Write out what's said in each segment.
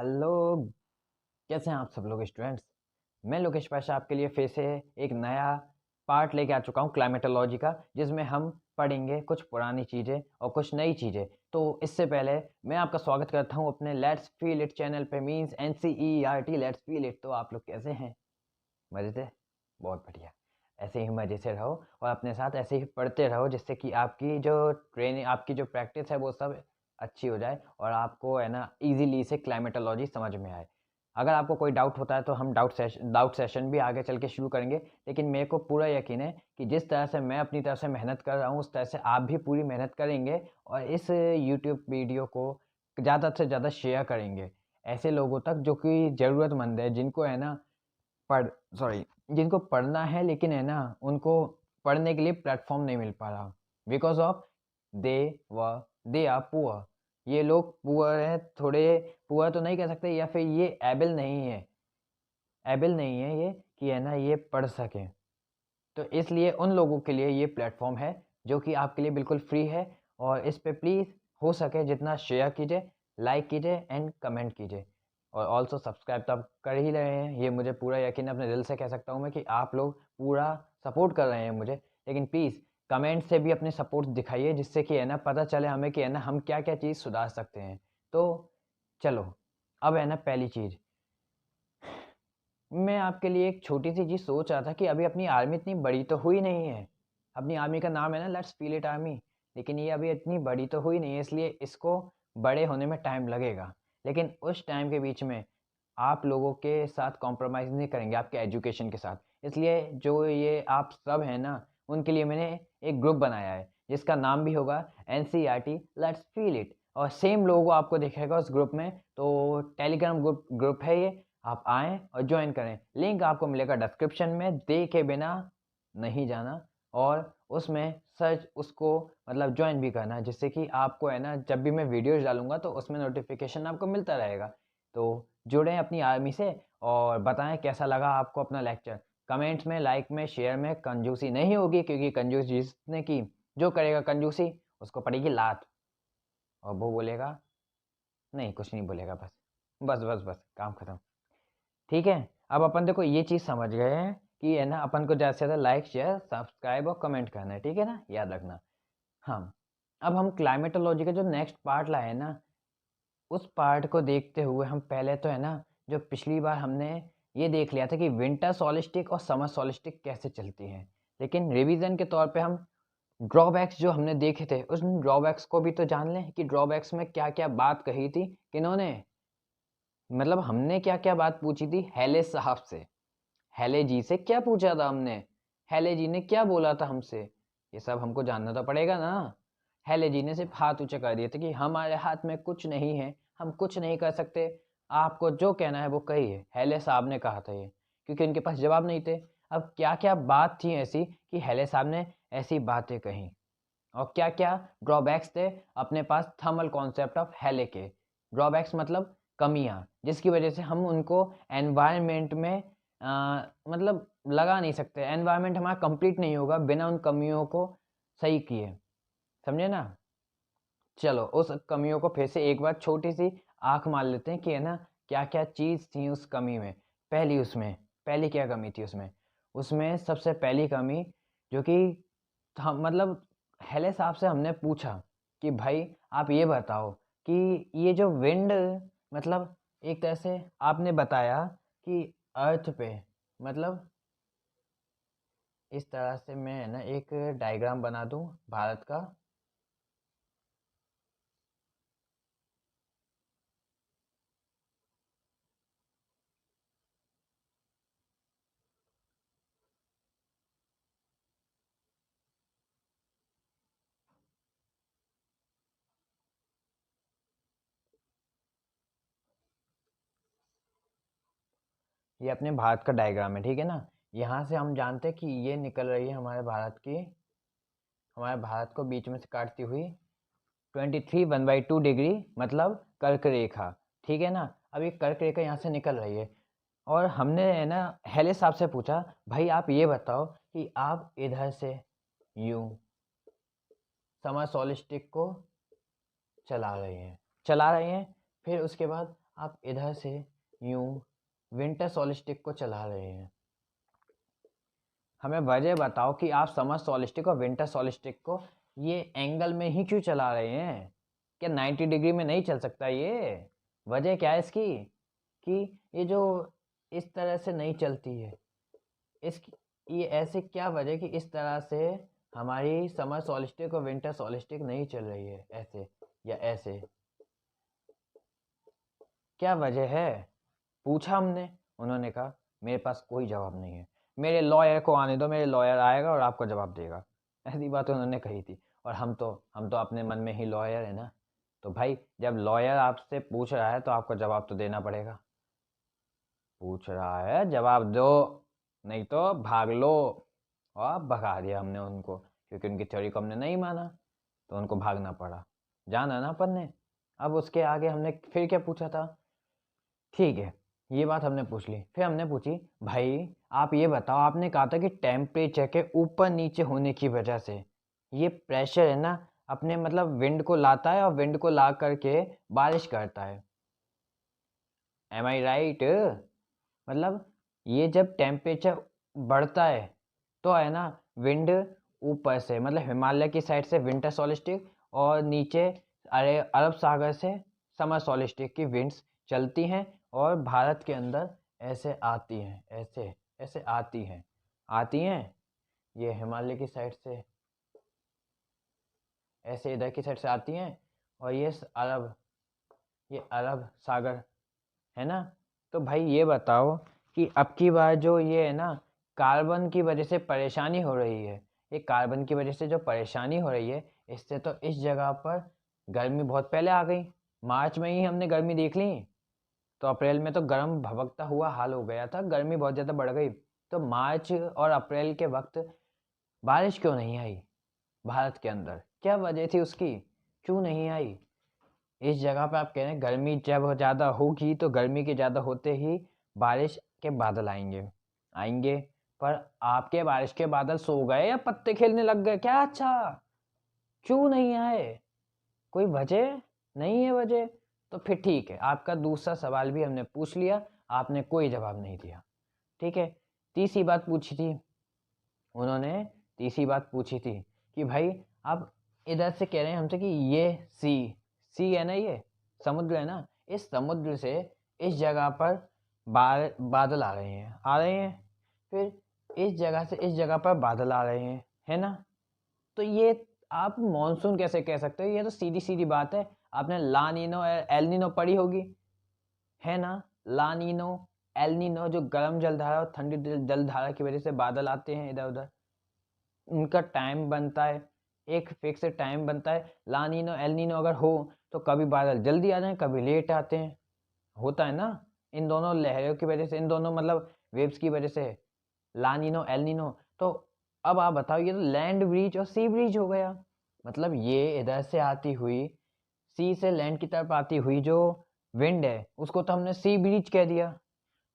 Hello. कैसे हैं आप सब लोग स्टूडेंट्स। मैं लोकेश पाशा आपके लिए फिर से एक नया पार्ट लेके आ चुका हूँ क्लाइमेटोलॉजी का, जिसमें हम पढ़ेंगे कुछ पुरानी चीज़ें और कुछ नई चीज़ें। तो इससे पहले मैं आपका स्वागत करता हूँ अपने लेट्स फील इट चैनल पे, means NCERT let's feel it. तो आप लोग कैसे हैं? मज़े से? बहुत बढ़िया। ऐसे ही मज़े से रहो और अपने साथ ऐसे ही पढ़ते रहो, जिससे कि आपकी जो ट्रेनिंग, आपकी जो प्रैक्टिस है वो सब अच्छी हो जाए और आपको है ना ईज़िली से क्लाइमेटोलॉजी समझ में आए। अगर आपको कोई डाउट होता है तो हम डाउट सेशन भी आगे चल के शुरू करेंगे, लेकिन मेरे को पूरा यकीन है कि जिस तरह से मैं अपनी तरफ से मेहनत कर रहा हूँ उस तरह से आप भी पूरी मेहनत करेंगे और इस यूट्यूब वीडियो को ज़्यादा से ज़्यादा शेयर करेंगे ऐसे लोगों तक जो कि ज़रूरतमंद है, जिनको है ना पढ़ सॉरी जिनको पढ़ना है, लेकिन है ना उनको पढ़ने के लिए प्लेटफॉर्म नहीं मिल पा रहा बिकॉज ऑफ दे व दे आर पुअर। ये लोग पुअर है, थोड़े पुअर तो नहीं कह सकते, या फिर ये एबल नहीं है ये कि है ना ये पढ़ सकें। तो इसलिए उन लोगों के लिए ये प्लेटफॉर्म है जो कि आपके लिए बिल्कुल फ्री है। और इस पे प्लीज़ हो सके जितना शेयर कीजिए, लाइक कीजिए एंड कमेंट कीजिए। और ऑल्सो सब्सक्राइब तो आप कर ही रहे हैं, ये मुझे पूरा यकीन है, अपने दिल से कह सकता हूँ मैं कि आप लोग पूरा सपोर्ट कर रहे हैं मुझे। लेकिन प्लीज़ कमेंट से भी अपने सपोर्ट दिखाइए, जिससे कि है ना पता चले हमें कि है ना हम क्या क्या चीज़ सुधार सकते हैं। तो चलो, अब है ना पहली चीज़, मैं आपके लिए एक छोटी-सी चीज़ सोच रहा था कि अभी अपनी आर्मी इतनी बड़ी तो हुई नहीं है। अपनी आर्मी का नाम है ना लेट्स फील इट आर्मी, लेकिन ये अभी इतनी बड़ी तो हुई नहीं है, इसलिए इसको बड़े होने में टाइम लगेगा। लेकिन उस टाइम के बीच में आप लोगों के साथ कॉम्प्रोमाइज़ नहीं करेंगे, आपके एजुकेशन के साथ। इसलिए जो ये आप सब हैं ना, उनके लिए मैंने एक ग्रुप बनाया है, जिसका नाम भी होगा NCERT लेट्स फील इट। और सेम लोगो आपको दिखेगा उस ग्रुप में। तो टेलीग्राम ग्रुप है ये, आप आएँ और जॉइन करें। लिंक आपको मिलेगा डिस्क्रिप्शन में, देखे बिना नहीं जाना। और उसमें सर्च उसको मतलब जॉइन भी करना, जिससे कि आपको है ना जब भी मैं वीडियोज़ डालूँगा तो उसमें नोटिफ़िकेशन आपको मिलता रहेगा। तो जुड़ें अपनी आर्मी से और बताएँ कैसा लगा आपको अपना लेक्चर। कमेंट्स में, लाइक में, शेयर में कंजूसी नहीं होगी, क्योंकि कंजूस जिसने की, जो करेगा कंजूसी उसको पड़ेगी लात। और वो बोलेगा नहीं, कुछ नहीं बोलेगा, बस काम खत्म। ठीक है। अब अपन देखो ये चीज़ समझ गए हैं कि है ना अपन को ज़्यादा से ज़्यादा लाइक, शेयर, सब्सक्राइब और कमेंट करना है, ठीक है ना, याद रखना। हाँ, अब हम क्लाइमेटोलॉजी का जो नेक्स्ट पार्ट लाए ना, उस पार्ट को देखते हुए हम पहले तो है ना, जो पिछली बार हमने ये देख लिया था कि विंटर सॉलिस्टिक और समर सॉलिस्टिक कैसे चलती हैं, लेकिन रिवीजन के तौर पे हम ड्रॉबैक्स जो हमने देखे थे उन ड्रॉबैक्स को भी तो जान लें कि ड्रॉबैक्स में क्या क्या बात कही थी किन्होंने। मतलब हमने क्या क्या बात पूछी थी हेले साहब से, हेले जी से क्या पूछा था हमने, हेले जी ने क्या बोला था हमसे, ये सब हमको जानना तो पड़ेगा ना। हेले जी ने सिर्फ हाथ ऊंचे कर दिए थे कि हमारे हाथ में कुछ नहीं है, हम कुछ नहीं कर सकते, आपको जो कहना है वो कहिए। हेले साहब ने कहा था ये, क्योंकि उनके पास जवाब नहीं थे। अब क्या क्या बात थी ऐसी कि हेले साहब ने ऐसी बातें कही, और क्या क्या ड्रॉबैक्स थे अपने पास थर्मल कॉन्सेप्ट ऑफ हेले के। ड्रॉबैक्स मतलब कमियां, जिसकी वजह से हम उनको एनवायरनमेंट में मतलब लगा नहीं सकते, एनवायरनमेंट हमारा कंप्लीट नहीं होगा बिना उन कमियों को सही किए। समझे ना? चलो उस कमियों को फिर से एक बार छोटी सी आंख मार लेते हैं कि है ना क्या क्या चीज़ थी उस कमी में। पहली क्या कमी थी उसमें? उसमें सबसे पहली कमी जो कि हम मतलब हेले साहब से हमने पूछा कि भाई आप ये बताओ कि ये जो विंड, मतलब एक तरह से आपने बताया कि अर्थ पे, मतलब इस तरह से मैं है ना एक डायग्राम बना दूं भारत का। ये अपने भारत का डायग्राम है, ठीक है ना। यहाँ से हम जानते हैं कि ये निकल रही है हमारे भारत को बीच में से काटती हुई 23 1/2 डिग्री, मतलब कर्क रेखा, ठीक है ना। अब ये कर्क रेखा यहाँ से निकल रही है और हमने है ना हेले साहब से पूछा भाई आप ये बताओ कि आप इधर से यूं समर सॉलिस्टिक को चला रहे हैं, फिर उसके बाद आप इधर से यूं विंटर सॉलिस्टिक को चला रहे हैं। हमें वजह बताओ कि आप समर सॉलिस्टिक और विंटर सॉलिस्टिक को ये एंगल में ही क्यों चला रहे हैं? क्या 90 डिग्री में नहीं चल सकता ये? वजह क्या है इसकी कि ये जो इस तरह से नहीं चलती है, इसकी ये ऐसे क्या वजह कि इस तरह से हमारी समर सॉलिस्टिक और विंटर सॉलिस्टिक नहीं चल रही है, ऐसे या ऐसे? क्या वजह है? पूछा हमने, उन्होंने कहा मेरे पास कोई जवाब नहीं है, मेरे लॉयर को आने दो, मेरे लॉयर आएगा और आपको जवाब देगा। ऐसी बात उन्होंने कही थी। और हम तो अपने मन में ही लॉयर है ना, तो भाई जब लॉयर आपसे पूछ रहा है तो आपको जवाब तो देना पड़ेगा। पूछ रहा है जवाब दो, नहीं तो भाग लो। और भगा दिया हमने उनको, क्योंकि उनकी थ्योरी को हमने नहीं माना, तो उनको भागना पड़ा। जाना ना अपन ने। अब उसके आगे हमने फिर क्या पूछा था? ठीक है, ये बात हमने पूछ ली। फिर हमने पूछी, भाई आप ये बताओ, आपने कहा था कि टेम्परेचर के ऊपर नीचे होने की वजह से ये प्रेशर है ना, अपने मतलब विंड को लाता है और विंड को ला करके बारिश करता है। एम आई राइट? मतलब ये जब टेम्परेचर बढ़ता है तो है ना, विंड ऊपर से मतलब हिमालय की साइड से विंटर सॉलिस्टिक और नीचे अरे अरब सागर से समर सॉलिस्टिक की विंड्स चलती हैं और भारत के अंदर ऐसे आती हैं, ऐसे ऐसे आती हैं ये हिमालय की साइड से, ऐसे इधर की साइड से आती हैं और ये अरब सागर है ना। तो भाई ये बताओ कि अब की बार जो ये है ना, कार्बन की वजह से परेशानी हो रही है, ये कार्बन की वजह से जो परेशानी हो रही है, इससे तो इस जगह पर गर्मी बहुत पहले आ गई। मार्च में ही हमने गर्मी देख ली, तो अप्रैल में तो गर्म भभकता हुआ हाल हो गया था, गर्मी बहुत ज़्यादा बढ़ गई। तो मार्च और अप्रैल के वक्त बारिश क्यों नहीं आई भारत के अंदर? क्या वजह थी उसकी, क्यों नहीं आई? इस जगह पे आप कह रहे हैं गर्मी जब ज़्यादा होगी तो गर्मी के ज़्यादा होते ही बारिश के बादल आएंगे आएंगे। पर आपके बारिश के बादल सो गए या पत्ते खेलने लग गए क्या? अच्छा, क्यों नहीं आए? कोई वजह नहीं है वजह? तो फिर ठीक है, आपका दूसरा सवाल भी हमने पूछ लिया, आपने कोई जवाब नहीं दिया। ठीक है, तीसरी बात पूछी थी उन्होंने, तीसरी बात पूछी थी कि भाई आप इधर से कह रहे हैं हमसे कि ये सी सी है ना, ये समुद्र है ना, इस समुद्र से इस जगह पर बादल आ रहे हैं, फिर इस जगह से इस जगह पर बादल आ रहे हैं, है ना? तो ये आप मॉनसून कैसे कह सकते हो? ये तो सीधी सीधी बात है। आपने ला नीनो एल नीनो पढ़ी होगी, है ना? ला नीनो एल नीनो, जो गर्म जलधारा और ठंडी जलधारा की वजह से बादल आते हैं इधर उधर, उनका टाइम बनता है, एक फिक्स टाइम बनता है। ला नीनो एल नीनो अगर हो तो कभी बादल जल्दी आ जाए, कभी लेट आते हैं, होता है ना? इन दोनों लहरों की वजह से, इन दोनों मतलब वेव्स की वजह से, ला नीनो एल नीनो। तो अब आप बताओ, ये तो लैंड ब्रीज और सी ब्रीज हो गया। मतलब ये इधर से आती हुई, सी से लैंड की तरफ आती हुई जो विंड है, उसको तो हमने सी ब्रीज कह दिया।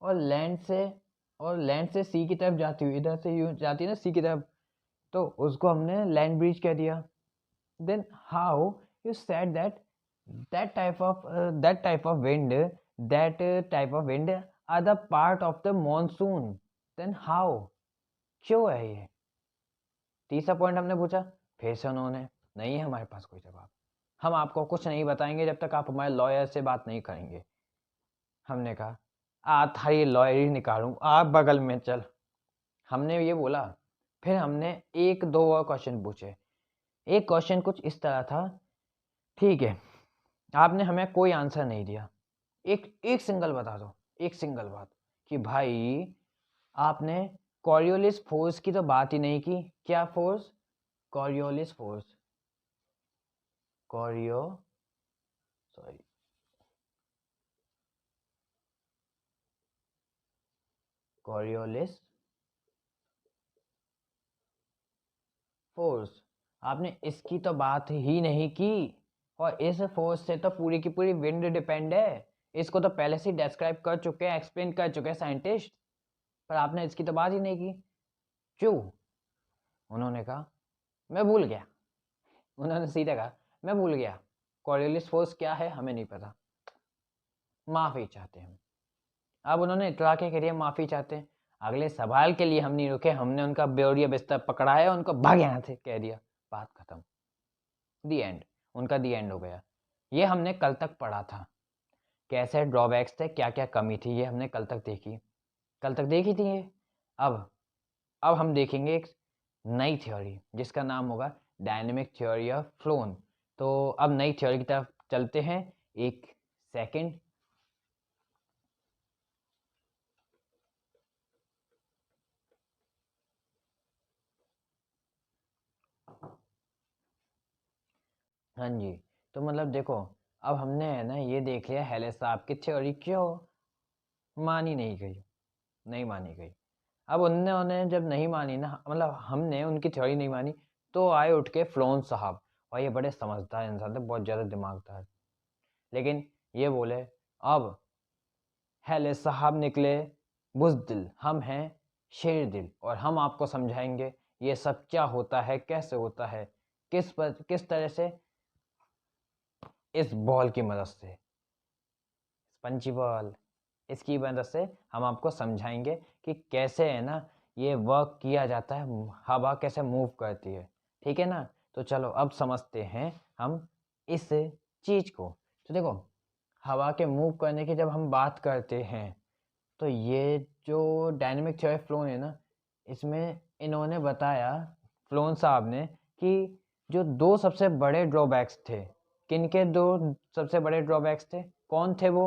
और लैंड से सी की तरफ जाती हुई, इधर से यूं जाती है ना सी की तरफ, तो उसको हमने लैंड ब्रिज कह दिया। Then how you said that that type of wind are the part of the monsoon? then how? क्यों है ये? तीसरा पॉइंट हमने पूछा, फिर से उन्होंने, नहीं है हमारे पास कोई जवाब, हम आपको कुछ नहीं बताएंगे जब तक आप हमारे लॉयर से बात नहीं करेंगे। हमने कहा आ थारी लॉयर ही निकालूं, आप बगल में चल, हमने ये बोला। फिर हमने एक दो और क्वेश्चन पूछे। एक क्वेश्चन कुछ इस तरह था, ठीक है, आपने हमें कोई आंसर नहीं दिया, एक एक सिंगल बता दो, एक सिंगल बात कि भाई आपने कॉरियोलिस फोर्स की तो बात ही नहीं की। क्या force? Coriolis force, Corio sorry Coriolis force, आपने इसकी तो बात ही नहीं की। और इस फोर्स से तो पूरी की पूरी विंड डिपेंड है, इसको तो पहले से डिस्क्राइब कर चुके हैं, एक्सप्लेन कर चुके हैं साइंटिस्ट, पर आपने इसकी तो बात ही नहीं की। क्यों? उन्होंने कहा मैं भूल गया, उन्होंने सीधा कहा मैं भूल गया, कॉरियोलिस फोर्स क्या है हमें नहीं पता। माफ़ी चाहते हैं। अब उन्होंने इतला के करिए माफ़ी चाहते हैं। अगले सवाल के लिए हम नहीं रुके, हमने उनका बोरिया बिस्तर पकड़ाया, उनको भाग यहाँ से कह दिया, बात खत्म। दी एंड, उनका दी एंड हो गया। ये हमने कल तक पढ़ा था, कैसे ड्रॉबैक्स थे, क्या क्या कमी थी, ये हमने कल तक देखी थी ये। अब हम देखेंगे एक नई थ्योरी जिसका नाम होगा डायनेमिक थ्योरी ऑफ फ्लोन। तो अब नई थ्योरी की तरफ चलते हैं। एक सेकंड। हाँ जी, तो मतलब देखो, अब हमने है ना ये देख लिया हेले साहब की थ्योरी क्यों मानी नहीं गई, नहीं मानी गई। अब उन्होंने जब नहीं मानी ना, मतलब हमने उनकी थ्योरी नहीं मानी, तो आए उठ के फ्लोन साहब, और ये बड़े समझदार इंसान थे, बहुत ज़्यादा दिमागदार। लेकिन ये बोले अब हेले साहब निकले बुज़दिल, हम हैं शेर दिल, और हम आपको समझाएंगे ये सब क्या होता है, कैसे होता है, किस तरह से, इस बॉल की मदद से, स्पंजी बॉल, इसकी मदद से हम आपको समझाएंगे कि कैसे है ना ये वर्क किया जाता है, हवा कैसे मूव करती है। ठीक है ना? तो चलो अब समझते हैं हम इस चीज़ को। तो देखो, हवा के मूव करने की जब हम बात करते हैं, तो ये जो डायनेमिक थ्योरी फ्लोन है ना, इसमें इन्होंने बताया, फ्लोन साहब ने, कि जो दो सबसे बड़े ड्रॉबैक्स थे, किनके दो सबसे बड़े ड्रॉबैक्स थे, कौन थे वो,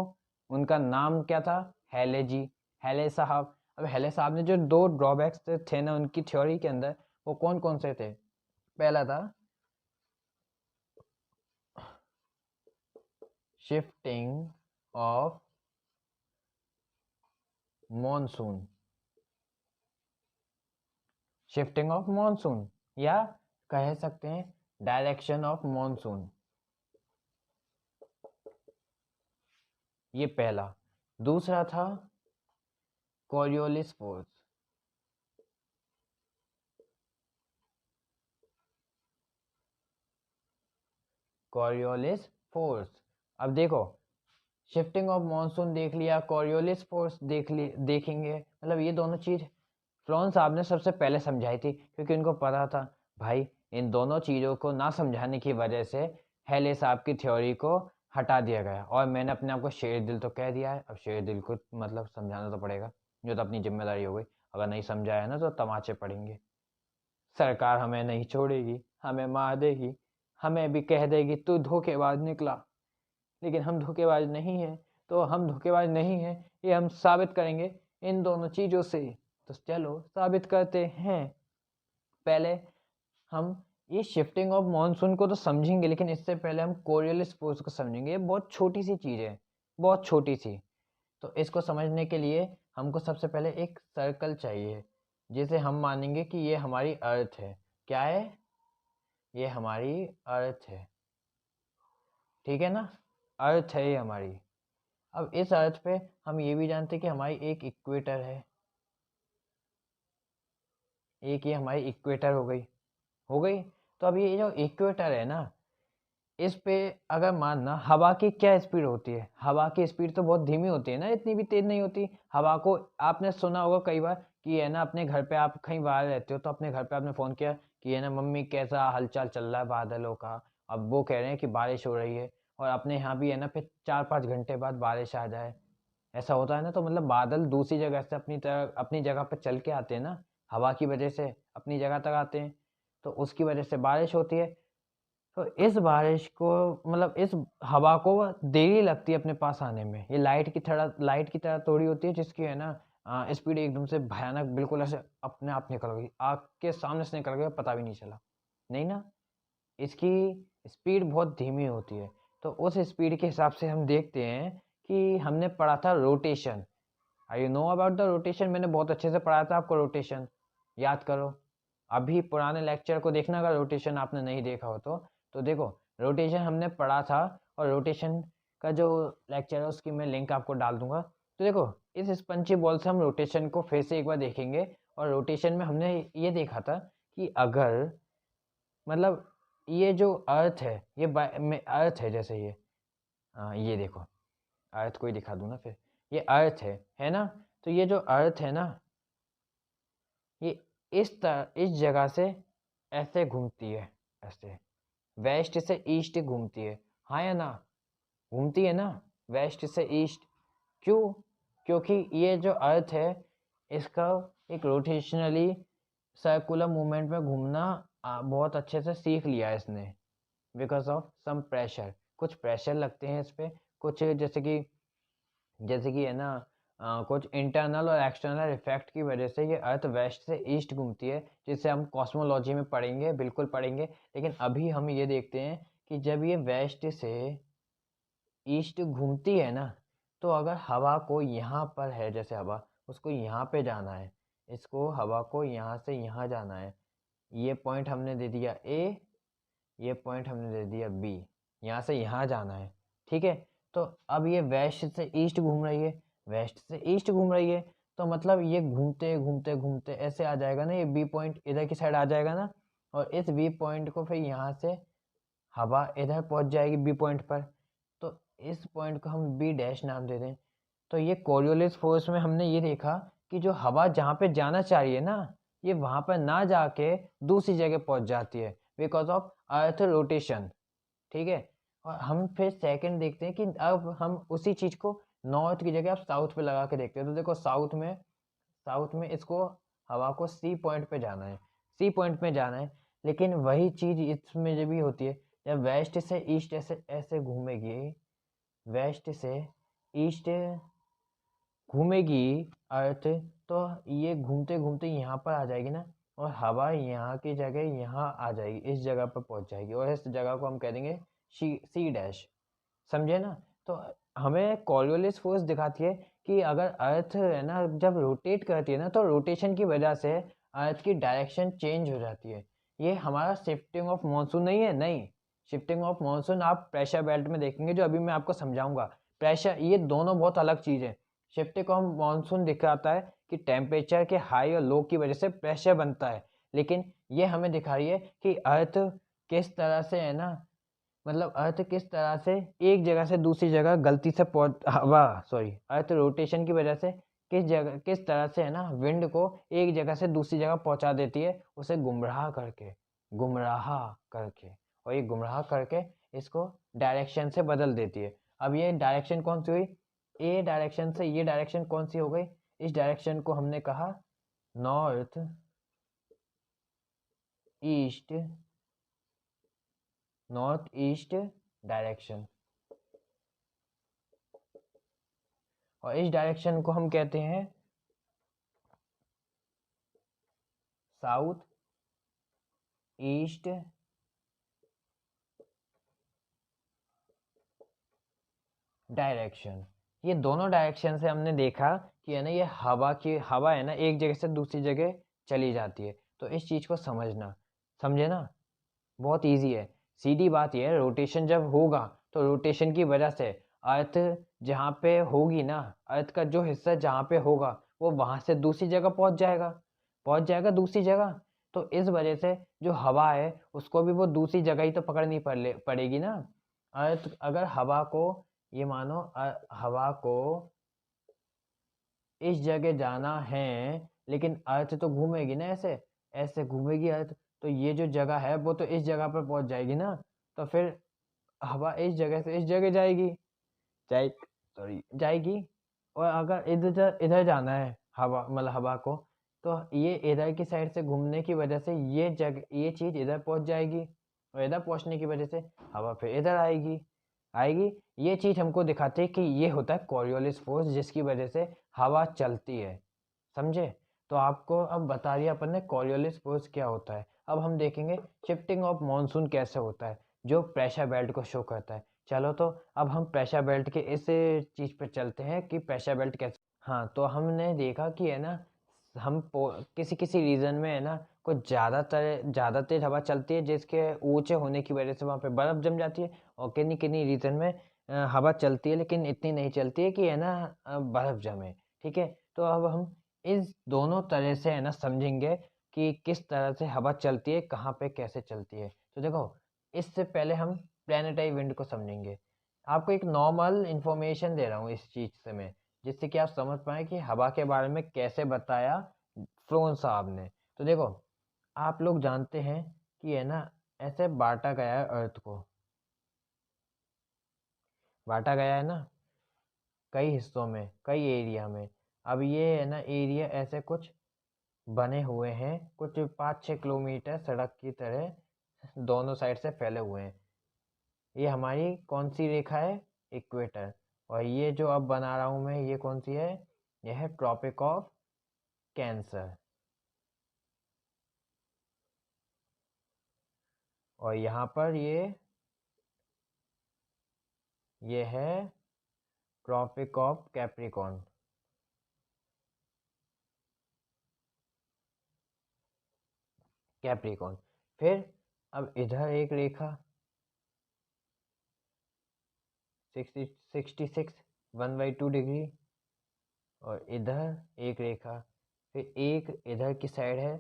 उनका नाम क्या था, हेले जी, हेले साहब। अब हेले साहब ने जो दो ड्रॉबैक्स थे ना उनकी थ्योरी के अंदर, वो कौन कौन से थे? पहला था shifting of monsoon, shifting of monsoon, या कह सकते हैं डायरेक्शन ऑफ मॉनसून, ये पहला। दूसरा था कोरियोलिस फोर्स, कोरियोलिस फोर्स। अब देखो, शिफ्टिंग ऑफ मॉनसून देख लिया, कोरियोलिस फोर्स देखेंगे, मतलब ये दोनों चीज़ फ्लोन साहब ने सबसे पहले समझाई थी, क्योंकि उनको पता था भाई इन दोनों चीज़ों को ना समझाने की वजह से हेले साहब की थ्योरी को हटा दिया गया, और मैंने अपने आप को शेर दिल तो कह दिया है, अब शेर दिल को मतलब समझाना तो पड़ेगा, जो तो अपनी जिम्मेदारी हो गई। अगर नहीं समझाया ना तो तमाचे पड़ेंगे, सरकार हमें नहीं छोड़ेगी, हमें मार देगी, हमें भी कह देगी तू धोखेबाज निकला। लेकिन हम धोखेबाज नहीं हैं, तो हम धोखेबाज नहीं हैं ये हम साबित करेंगे इन दोनों चीज़ों से। तो चलो साबित करते हैं। पहले हम ये शिफ्टिंग ऑफ मॉनसून को तो समझेंगे, लेकिन इससे पहले हम कोरियोलिस फोर्स को समझेंगे। ये बहुत छोटी सी चीज़ है, बहुत छोटी सी। तो इसको समझने के लिए हमको सबसे पहले एक सर्कल चाहिए, जिसे हम मानेंगे कि ये हमारी अर्थ है। क्या है? ये हमारी अर्थ है। ठीक है ना? अर्थ है ये हमारी। अब इस अर्थ पे हम ये भी जानते हैं कि हमारी एक इक्वेटर है, एक ये हमारी इक्वेटर हो गई। तो अब ये जो इक्वेटर है ना, इस पे अगर मानना हवा की क्या स्पीड होती है, हवा की स्पीड तो बहुत धीमी होती है ना, इतनी भी तेज नहीं होती। हवा को आपने सुना होगा कई बार कि है ना, अपने घर पे आप कहीं बाहर रहते हो, तो अपने घर पे आपने फ़ोन किया कि है ना मम्मी कैसा हालचाल चल रहा है बादलों का, अब वो कह रहे हैं कि बारिश हो रही है, और अपने यहाँ भी है ना फिर 4-5 घंटे बाद बारिश आ जाए, ऐसा होता है ना। तो मतलब बादल दूसरी जगह से अपनी जगह पर चल के आते हैं ना, हवा की वजह से अपनी जगह तक आते हैं, तो उसकी वजह से बारिश होती है। तो इस बारिश को, मतलब इस हवा को देरी लगती है अपने पास आने में। ये लाइट की तरह थोड़ी होती है जिसकी है ना स्पीड एकदम से भयानक, बिल्कुल ऐसे अपने आप निकल गई, आँख के सामने से निकल गया, पता भी नहीं चला। नहीं ना, इसकी स्पीड बहुत धीमी होती है। तो उस स्पीड के हिसाब से हम देखते हैं कि हमने पढ़ा था rotation. I you know about the rotation? मैंने बहुत अच्छे से पढ़ाया था आपको रोटेशन, याद करो। अभी पुराने लेक्चर को देखना अगर रोटेशन आपने नहीं देखा हो तो देखो, रोटेशन हमने पढ़ा था, और रोटेशन का जो लेक्चर है उसकी मैं लिंक आपको डाल दूंगा। तो देखो, इस स्पंची बॉल से हम रोटेशन को फिर से एक बार देखेंगे, और रोटेशन में हमने ये देखा था कि अगर, मतलब ये जो अर्थ है, ये अर्थ है जैसे ये देखो, अर्थ को ही दिखा दूँ ना फिर। ये अर्थ है ना? तो ये जो अर्थ है ना, ये इस जगह से ऐसे घूमती है, ऐसे वेस्ट से ईस्ट घूमती है, हाँ या ना? घूमती है ना वेस्ट से ईस्ट। क्यों? क्योंकि ये जो अर्थ है इसका एक रोटेशनली सर्कुलर मूवमेंट में घूमना बहुत अच्छे से सीख लिया है इसने, बिकॉज ऑफ सम प्रेशर। कुछ प्रेशर लगते हैं इस पे, कुछ जैसे कि है ना, कुछ इंटरनल और एक्सटर्नल इफेक्ट की वजह से ये अर्थ वेस्ट से ईस्ट घूमती है, जिसे हम कॉस्मोलॉजी में पढ़ेंगे, बिल्कुल पढ़ेंगे। लेकिन अभी हम ये देखते हैं कि जब ये वेस्ट से ईस्ट घूमती है ना, तो अगर हवा को यहाँ पर है, जैसे हवा उसको यहाँ पे जाना है, इसको हवा को यहाँ से यहाँ जाना है, ये पॉइंट हमने दे दिया ए, ये पॉइंट हमने दे दिया बी, यहाँ से यहाँ जाना है, ठीक है। तो अब ये वेस्ट से ईस्ट घूम रही है, वेस्ट से ईस्ट घूम रही है, तो मतलब ये घूमते घूमते घूमते ऐसे आ जाएगा ना, ये बी पॉइंट इधर की साइड आ जाएगा ना, और इस बी पॉइंट को फिर यहाँ से हवा इधर पहुँच जाएगी बी पॉइंट पर, तो इस पॉइंट को हम बी डैश नाम दे दें। तो ये कोरियोलिस फोर्स में हमने ये देखा कि जो हवा जहाँ पे जाना चाहिए ना, ये वहाँ पर ना जाके दूसरी जगह पहुँच जाती है, बिकॉज ऑफ अर्थ रोटेशन, ठीक है। और हम फिर सेकंड देखते हैं कि अब हम उसी चीज़ को नॉर्थ की जगह अब साउथ पे लगा के देखते हैं। तो देखो साउथ में इसको हवा को सी पॉइंट पे जाना है, सी पॉइंट पे जाना है, लेकिन वही चीज़ इसमें जब भी होती है, जब वेस्ट से ईस्ट ऐसे ऐसे घूमेगी, वेस्ट से ईस्ट घूमेगी अर्थ, तो ये घूमते घूमते यहाँ पर आ जाएगी ना, और हवा यहाँ की जगह यहाँ आ जाएगी, इस जगह पर पहुँच जाएगी, और इस जगह को हम कह देंगे सी डैश, समझे ना। तो हमें कॉरियोलिस फोर्स दिखाती है कि अगर अर्थ है ना जब रोटेट करती है ना, तो रोटेशन की वजह से अर्थ की डायरेक्शन चेंज हो जाती है। ये हमारा शिफ्टिंग ऑफ मॉनसून नहीं है, नहीं। शिफ्टिंग ऑफ मॉनसून आप प्रेशर बेल्ट में देखेंगे, जो अभी मैं आपको समझाऊंगा। प्रेशर, ये दोनों बहुत अलग चीज़ है। शिफ्टिंग ऑफ मॉनसून दिखाता है कि टेम्परेचर के हाई और लो की वजह से प्रेशर बनता है, लेकिन ये हमें दिखा रही है कि अर्थ किस तरह से है ना, मतलब अर्थ किस तरह से एक जगह से दूसरी जगह गलती से अर्थ रोटेशन की वजह से किस तरह से है ना विंड को एक जगह से दूसरी जगह पहुंचा देती है, उसे गुमराह करके और ये गुमराह करके इसको डायरेक्शन से बदल देती है। अब ये डायरेक्शन कौन सी हुई? ए डायरेक्शन से ये डायरेक्शन कौन सी हो गई? इस डायरेक्शन को हमने कहा north east, north east direction, और इस डायरेक्शन को हम कहते हैं साउथ ईस्ट डायरेक्शन। ये दोनों डायरेक्शन से हमने देखा कि है ना, ये हवा है ना एक जगह से दूसरी जगह चली जाती है। तो इस चीज़ को समझे ना, बहुत इजी है। सीधी बात यह है, रोटेशन जब होगा तो रोटेशन की वजह से अर्थ जहाँ पे होगी ना, अर्थ का जो हिस्सा जहाँ पे होगा वो वहाँ से दूसरी जगह पहुँच जाएगा दूसरी जगह। तो इस वजह से जो हवा है उसको भी वो दूसरी जगह ही तो पकड़नी पड़ेगी ना। अर्थ अगर हवा को, ये मानो हवा को इस जगह जाना है, लेकिन अर्थ तो घूमेगी ना, ऐसे ऐसे घूमेगी अर्थ, तो ये जो जगह है वो तो इस जगह पर पहुंच जाएगी ना। तो फिर हवा इस जगह से इस जगह जाएगी। और अगर इधर इधर जाना है हवा, मतलब हवा को, तो ये इधर की साइड से घूमने की वजह से ये चीज़ इधर पहुंच जाएगी, और इधर पहुंचने की वजह से हवा फिर इधर आएगी। ये चीज़ हमको दिखाती है कि ये होता है कॉरियोलिस फोर्स, जिसकी वजह से हवा चलती है, समझे। तो आपको अब बता दिया अपन ने कॉरियोलिस फोर्स क्या होता है। अब हम देखेंगे शिफ्टिंग ऑफ मॉनसून कैसे होता है, जो प्रेशर बेल्ट को शो करता है। चलो, तो अब हम प्रेशर बेल्ट के इस चीज़ पे चलते हैं कि प्रेशर बेल्ट कैसे। हाँ, तो हमने देखा कि है ना, किसी किसी रीजन में है ना कुछ ज़्यादा तेज हवा चलती है, जिसके ऊंचे होने की वजह से वहाँ पे बर्फ़ जम जाती है, और किन्हीं किन्हीं रीजन में हवा चलती है लेकिन इतनी नहीं चलती है कि है ना बर्फ़ जमे, ठीक है। तो अब हम इस दोनों तरह से है ना समझेंगे कि किस तरह से हवा चलती है, कहाँ पे कैसे चलती है। तो देखो, इससे पहले हम प्लैनेटरी विंड को समझेंगे। आपको एक नॉर्मल इंफॉर्मेशन दे रहा हूँ इस चीज़ से मैं, जिससे कि आप समझ पाएँ कि हवा के बारे में कैसे बताया फ्रोन साहब ने। तो देखो, आप लोग जानते हैं कि है ना, ऐसे बाँटा गया है अर्थ को, बाँटा गया है ना कई हिस्सों में, कई एरिया में। अब ये है ना एरिया ऐसे कुछ बने हुए हैं, कुछ 5-6 किलोमीटर सड़क की तरह दोनों साइड से फैले हुए हैं। ये हमारी कौन सी रेखा है? इक्वेटर। और ये जो अब बना रहा हूँ मैं, ये कौन सी है? यह है ट्रॉपिक ऑफ कैंसर। और यहाँ पर ये है ट्रॉपिक ऑफ कैप्रिकॉर्न। कैप्रिकॉर्न। फिर अब इधर एक रेखा 66 1/2 डिग्री, और इधर एक रेखा, फिर एक इधर की साइड है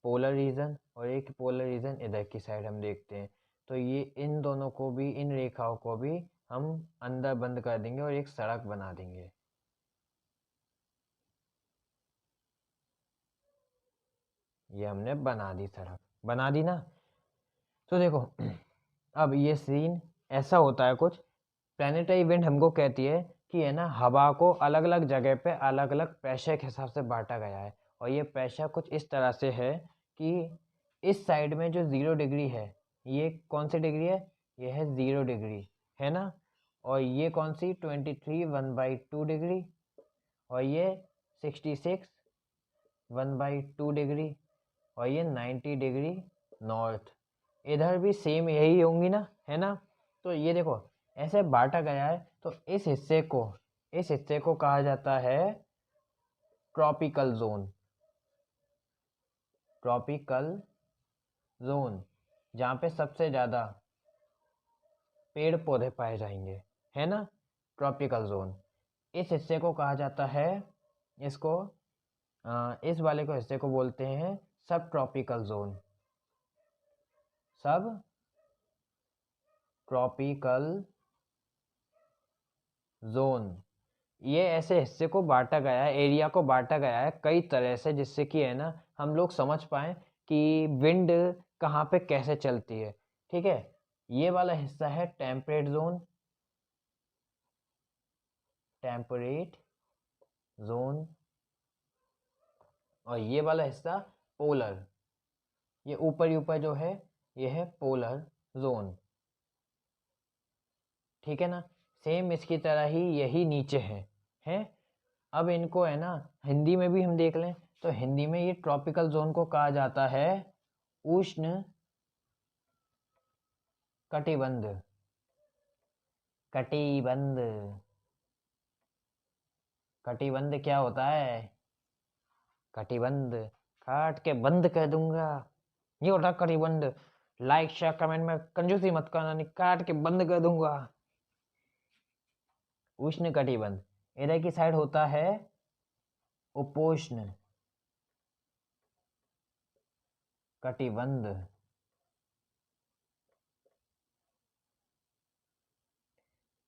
पोलर रीजन, और एक पोलर रीजन इधर की साइड हम देखते हैं। तो ये इन दोनों को भी, इन रेखाओं को भी हम अंदर बंद कर देंगे और एक सड़क बना देंगे। ये हमने बना दी, सड़क बना दी ना। तो देखो अब ये सीन ऐसा होता है कुछ। प्लानिटरी विंड हमको कहती है कि है ना, हवा को अलग अलग जगह पे अलग अलग प्रेशर के हिसाब से बांटा गया है। और ये प्रेशर कुछ इस तरह से है कि इस साइड में जो 0 डिग्री है, ये कौन सी डिग्री है? ये है 0 डिग्री, है ना। और ये कौन सी? 23 1/2 डिग्री, और ये 66 1/2 डिग्री, और ये 90 डिग्री नॉर्थ। इधर भी सेम यही होंगी ना, है ना। तो ये देखो ऐसे बांटा गया है। तो इस हिस्से को कहा जाता है ट्रॉपिकल जोन। ट्रॉपिकल जोन, जहाँ पे सबसे ज़्यादा पेड़ पौधे पाए जाएंगे, है ना, ट्रॉपिकल जोन। इस हिस्से को कहा जाता है, इसको इस वाले को हिस्से को बोलते हैं सब ट्रॉपिकल जोन। सब ट्रॉपिकल जोन। ये ऐसे हिस्से को बांटा गया है, एरिया को बांटा गया है कई तरह से, जिससे कि है ना हम लोग समझ पाएँ कि विंड कहाँ पे कैसे चलती है। ठीक है, ये वाला हिस्सा है टेम्परेट जोन, टेम्परेट जोन। और ये वाला हिस्सा पोलर, ये ऊपर ही ऊपर जो है ये है पोलर जोन। ठीक है ना। सेम इसकी तरह ही यही नीचे है। अब इनको है ना हिंदी में भी हम देख लें, तो हिंदी में ये ट्रॉपिकल जोन को कहा जाता है उष्ण कटिबंध। कटिबंध। कटिबंध क्या होता है? कटिबंध, काट के बंद कर दूंगा, ये होता है कटिबंध। लाइक शेयर कमेंट में कंजूसी मत करना, नहीं काट के बंद कर दूंगा। उष्ण कटिबंध इधर की साइड होता है उपोष्ण कटिबंध।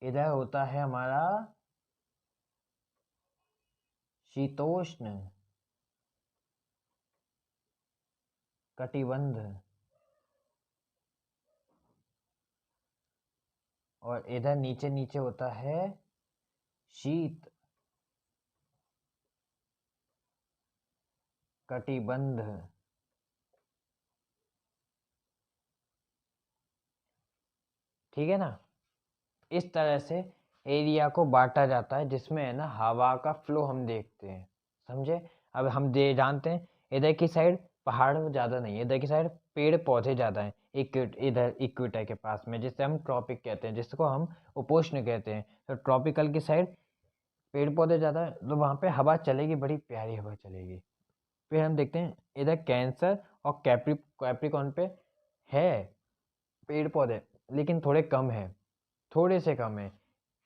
इधर होता है हमारा शीतोष्ण कटिबंध। और इधर नीचे नीचे होता है शीत कटिबंध। ठीक है ना। इस तरह से एरिया को बांटा जाता है, जिसमें है ना हवा का फ्लो हम देखते हैं। समझे? अब हम दे जानते हैं इधर की साइड पहाड़ ज़्यादा नहीं है, इधर की साइड पेड़ पौधे ज़्यादा हैं, इधर इक्वेटर के पास में, जिससे हम ट्रॉपिक कहते हैं, जिसको हम उपोष्ण कहते हैं। तो ट्रॉपिकल की साइड पेड़ पौधे ज़्यादा है, तो वहाँ पे हवा चलेगी, बड़ी प्यारी हवा चलेगी। फिर हम देखते हैं इधर कैंसर और कैप्रिकॉर्न पे है पेड़ पौधे, लेकिन थोड़े कम है, थोड़े से कम है।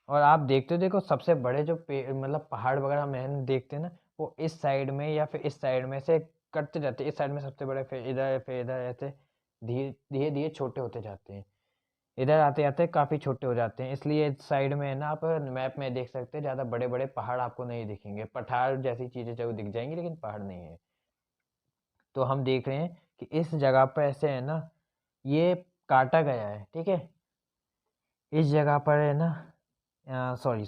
और आप देखते हो, देखो सबसे बड़े जो पेड़ मतलब पहाड़ वगैरह में देखते हैं ना, वो इस साइड में या फिर इस साइड में से कटते जाते हैं। इस साइड में सबसे बड़े, फिर इधर ऐसे धीरे धीरे धीरे छोटे होते जाते हैं। इधर आते-आते काफ़ी छोटे हो जाते हैं, इसलिए इस साइड में है ना आप मैप में देख सकते हैं ज़्यादा बड़े-बड़े पहाड़ आपको नहीं दिखेंगे। पठार जैसी चीज़ें ज़रूर दिख जाएँगी लेकिन पहाड़ नहीं है। तो हम देख रहे हैं कि इस जगह पे ऐसे है ना, ये काटा गया है, ठीक है? इस जगह पर है ना सॉरी,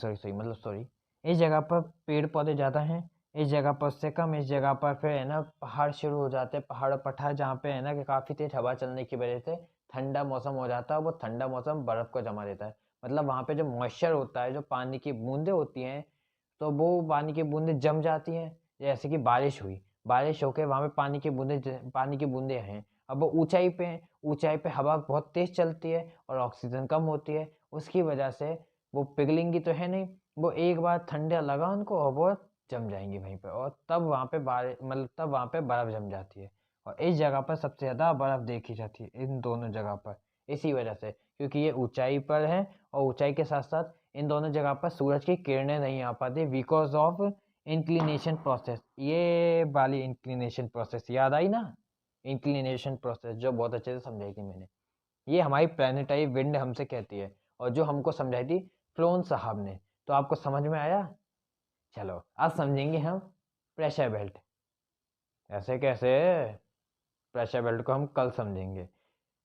इस जगह पर पेड़-पौधे ज़्यादा हैं, इस जगह पर उससे कम, इस जगह पर फिर है ना पहाड़ शुरू हो जाते हैं, पहाड़ और पठार जहाँ पे है ना कि काफ़ी तेज़ हवा चलने की वजह से ठंडा मौसम हो जाता है, वो ठंडा मौसम बर्फ़ को जमा देता है। मतलब वहाँ पे जो मॉइस्चर होता है, जो पानी की बूँदें होती हैं, तो वो पानी की बूँदें जम जाती हैं, जैसे कि बारिश हुई। बारिश होके वहाँ पे पानी की बूँदें हैं। अब वो ऊँचाई पे हैं, ऊँचाई पे हवा बहुत तेज़ चलती है और ऑक्सीजन कम होती है, उसकी वजह से वो पिघलेंगी तो है नहीं, वो एक बार ठंडा लगा उनको और वो जम जाएँगी वहीं पे और तब वहाँ पे तब वहाँ पे बर्फ़ जम जाती है और इस जगह पर सबसे ज़्यादा बर्फ़ देखी जाती है, इन दोनों जगह पर। इसी वजह से क्योंकि ये ऊँचाई पर है और ऊँचाई के साथ-साथ इन दोनों जगह पर सूरज की किरणें नहीं आ पाती बिकॉज़ ऑफ इंक्लिनेशन प्रोसेस। ये वाली इंक्लिनेशन प्रोसेस याद आई ना? इंक्लिनेशन प्रोसेस जो बहुत अच्छे से समझाई थी मैंने। ये हमारी प्लैनेटरी विंड हमसे कहती है और जो हमको समझाई थी फ्लोन साहब ने। तो आपको समझ में आया? चलो, अब समझेंगे हम प्रेशर बेल्ट। ऐसे कैसे? प्रेशर बेल्ट को हम कल समझेंगे।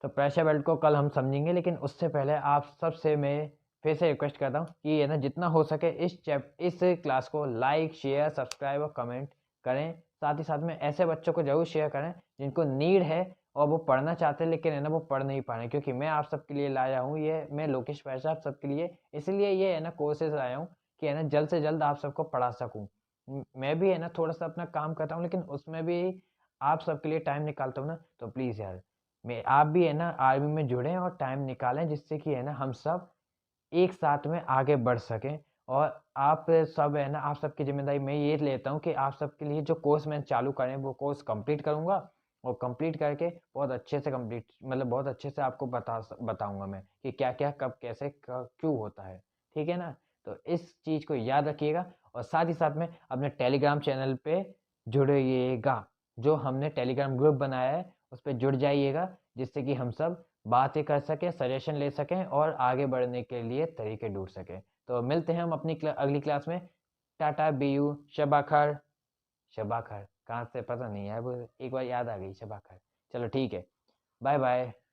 तो प्रेशर बेल्ट को कल हम समझेंगे लेकिन उससे पहले आप सबसे मैं फिर से रिक्वेस्ट करता हूँ कि ये ना जितना हो सके इस क्लास को लाइक, शेयर, सब्सक्राइब और कमेंट करें। साथ ही साथ में ऐसे बच्चों को ज़रूर शेयर करें जिनको नीड है और वो पढ़ना चाहते हैं लेकिन है ना वो पढ़ नहीं पा रहे हैं क्योंकि मैं आप सबके लिए लाया हूँ ये मैं लोकेश पैसा आप सबके लिए इसलिए ये है ना कोर्सेज़ लाया हूँ कि है ना जल्द से जल्द आप सबको पढ़ा सकूँ। मैं भी है ना थोड़ा-सा अपना काम करता हूँ लेकिन उसमें भी आप सबके लिए टाइम निकालता हूँ ना, तो प्लीज़ यार मैं आप भी है ना आर्मी में जुड़ें और टाइम निकालें जिससे कि है ना हम सब एक साथ में आगे बढ़ सकें और आप सब है ना आप सबकी ज़िम्मेदारी मैं ये लेता हूँ कि आप सबके लिए जो कोर्स मैं चालू करें वो कोर्स कंप्लीट करूँगा और कंप्लीट करके बहुत अच्छे से बहुत अच्छे से आपको बताऊँगा मैं कि क्या-क्या कब कैसे क्यों होता है। ठीक है ना? तो इस चीज़ को याद रखिएगा और साथ ही साथ में अपने टेलीग्राम चैनल पे जुड़िएगा। जो हमने टेलीग्राम ग्रुप बनाया है उस पे जुड़ जाइएगा जिससे कि हम सब बातें कर सकें, सजेशन ले सकें और आगे बढ़ने के लिए तरीके ढूँढ सकें। तो मिलते हैं हम अपनी अगली क्लास में। टाटा, बी यू, शब खैर। शब खैर कहाँ से पता नहीं है, अब एक बार याद आ गई शब खैर। चलो ठीक है। Bye bye.